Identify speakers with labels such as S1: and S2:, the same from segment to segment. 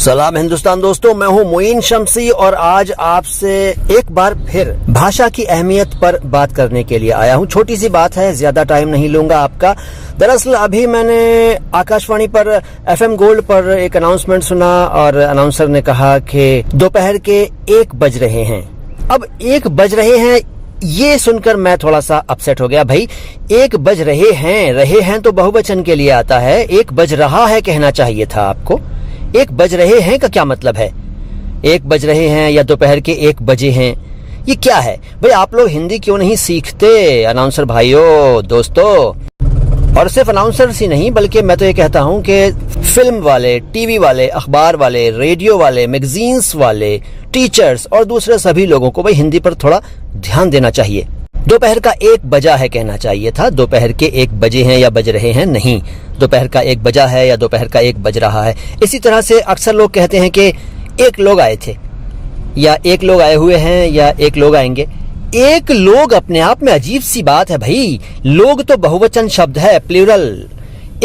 S1: सलाम हिंदुस्तान दोस्तों, मैं हूं मोइन शम्सी और आज आपसे एक बार फिर भाषा की अहमियत पर बात करने के लिए आया हूं। छोटी सी बात है, ज्यादा टाइम नहीं लूंगा आपका। दरअसल अभी मैंने आकाशवाणी पर FM गोल्ड पर एक अनाउंसमेंट सुना और अनाउंसर ने कहा कि दोपहर के 1 बज रहे हैं। अब 1 बज रहे हैं ये सुनकर मैं थोड़ा सा अपसेट हो गया। भाई 1 बज रहे हैं तो बहुवचन के लिए आता है, 1 बज रहा है कहना चाहिए था आपको। 1 बज रहे हैं का क्या मतलब है? 1 बज रहे हैं या दोपहर के 1 बजे हैं, ये क्या है? भाई आप लोग हिंदी क्यों नहीं सीखते अनाउंसर भाइयों दोस्तों? और सिर्फ अनाउंसर्स ही नहीं बल्कि मैं तो ये कहता हूं कि फिल्म वाले, टीवी वाले, अखबार वाले, रेडियो वाले, मैगजीन्स वाले, टीचर्स और दूसरे सभी लोगों को भाई हिंदी पर थोड़ा ध्यान देना चाहिए। दोपहर का 1 बजा है कहना चाहिए था, दोपहर के 1 बजे हैं या बज रहे हैं नहीं। दोपहर का 1 बजा है या दोपहर का 1 बज रहा है। इसी तरह से अक्सर लोग कहते हैं कि 1 लोग आए थे या 1 लोग आए हुए हैं या 1 लोग आएंगे। 1 लोग अपने आप में अजीब सी बात है भाई। लोग तो बहुवचन शब्द है, प्लूरल।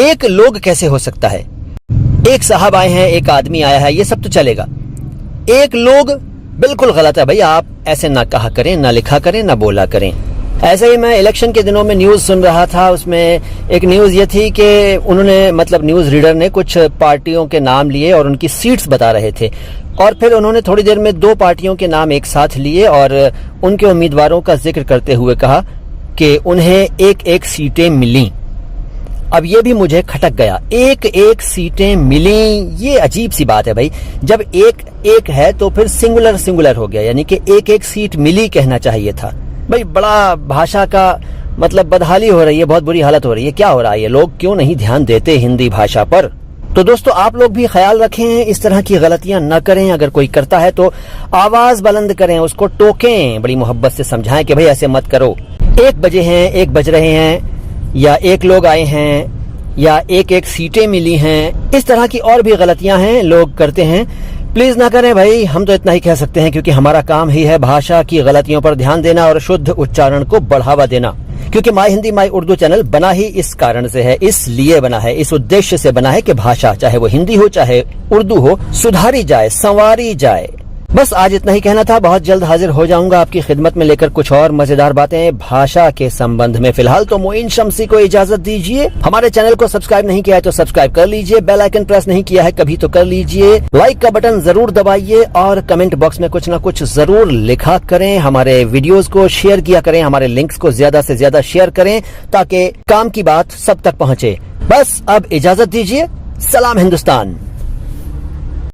S1: 1 लोग कैसे हो सकता है? 1 साहब आए हैं, 1 आदमी आया है, ये सब तो चलेगा। 1 लोग बिल्कुल गलत है भाई। आप ऐसे ना कहा करें, ना लिखा करें, ना बोला करें। ऐसे ही मैं इलेक्शन के दिनों में न्यूज सुन रहा था, उसमें एक न्यूज ये थी कि उन्होंने न्यूज रीडर ने कुछ पार्टियों के नाम लिए और उनकी सीट्स बता रहे थे और फिर उन्होंने थोड़ी देर में 2 पार्टियों के नाम एक साथ लिए और उनके उम्मीदवारों का जिक्र करते हुए कहा कि उन्हें 1-1 सीटें मिली। अब ये भी मुझे खटक गया, 1-1 सीटें मिली, ये अजीब सी बात है भाई। जब 1-1 है तो फिर सिंगुलर हो गया, यानी कि 1-1 सीट मिली कहना चाहिए था। भाई बड़ा भाषा का बदहाली हो रही है, बहुत बुरी हालत हो रही है। क्या हो रहा है? ये लोग क्यों नहीं ध्यान देते हिंदी भाषा पर? तो दोस्तों आप लोग भी ख्याल रखें, इस तरह की गलतियां न करें। अगर कोई करता है तो आवाज बुलंद करें, उसको टोकें, बड़ी मोहब्बत से समझाएं कि भाई ऐसे मत करो। 1 बजे हैं, 1 बज रहे हैं या 1 लोग आए हैं या 1-1 सीटें मिली हैं, इस तरह की और भी गलतियां हैं लोग करते हैं। प्लीज ना करें भाई, हम तो इतना ही कह सकते हैं क्योंकि हमारा काम ही है भाषा की गलतियों पर ध्यान देना और शुद्ध उच्चारण को बढ़ावा देना। क्योंकि माई हिंदी माई उर्दू चैनल बना ही इस कारण से है, इसलिए बना है, इस उद्देश्य से बना है कि भाषा चाहे वो हिंदी हो चाहे उर्दू हो सुधारी जाए, संवारी जाए। बस आज इतना ही कहना था। बहुत जल्द हाजिर हो जाऊंगा आपकी खिदमत में लेकर कुछ और मजेदार बातें भाषा के संबंध में। फिलहाल तो मोइन शम्सी को इजाजत दीजिए। हमारे चैनल को सब्सक्राइब नहीं किया है तो सब्सक्राइब कर लीजिए, बेल आइकन प्रेस नहीं किया है कभी तो कर लीजिए, लाइक का बटन जरूर दबाइए और कमेंट बॉक्स में कुछ न कुछ जरूर लिखा करें। हमारे वीडियोज को शेयर किया करें, हमारे लिंक्स को ज्यादा से ज्यादा शेयर करें ताकि काम की बात सब तक पहुँचे। बस अब इजाजत दीजिए। सलाम हिंदुस्तान।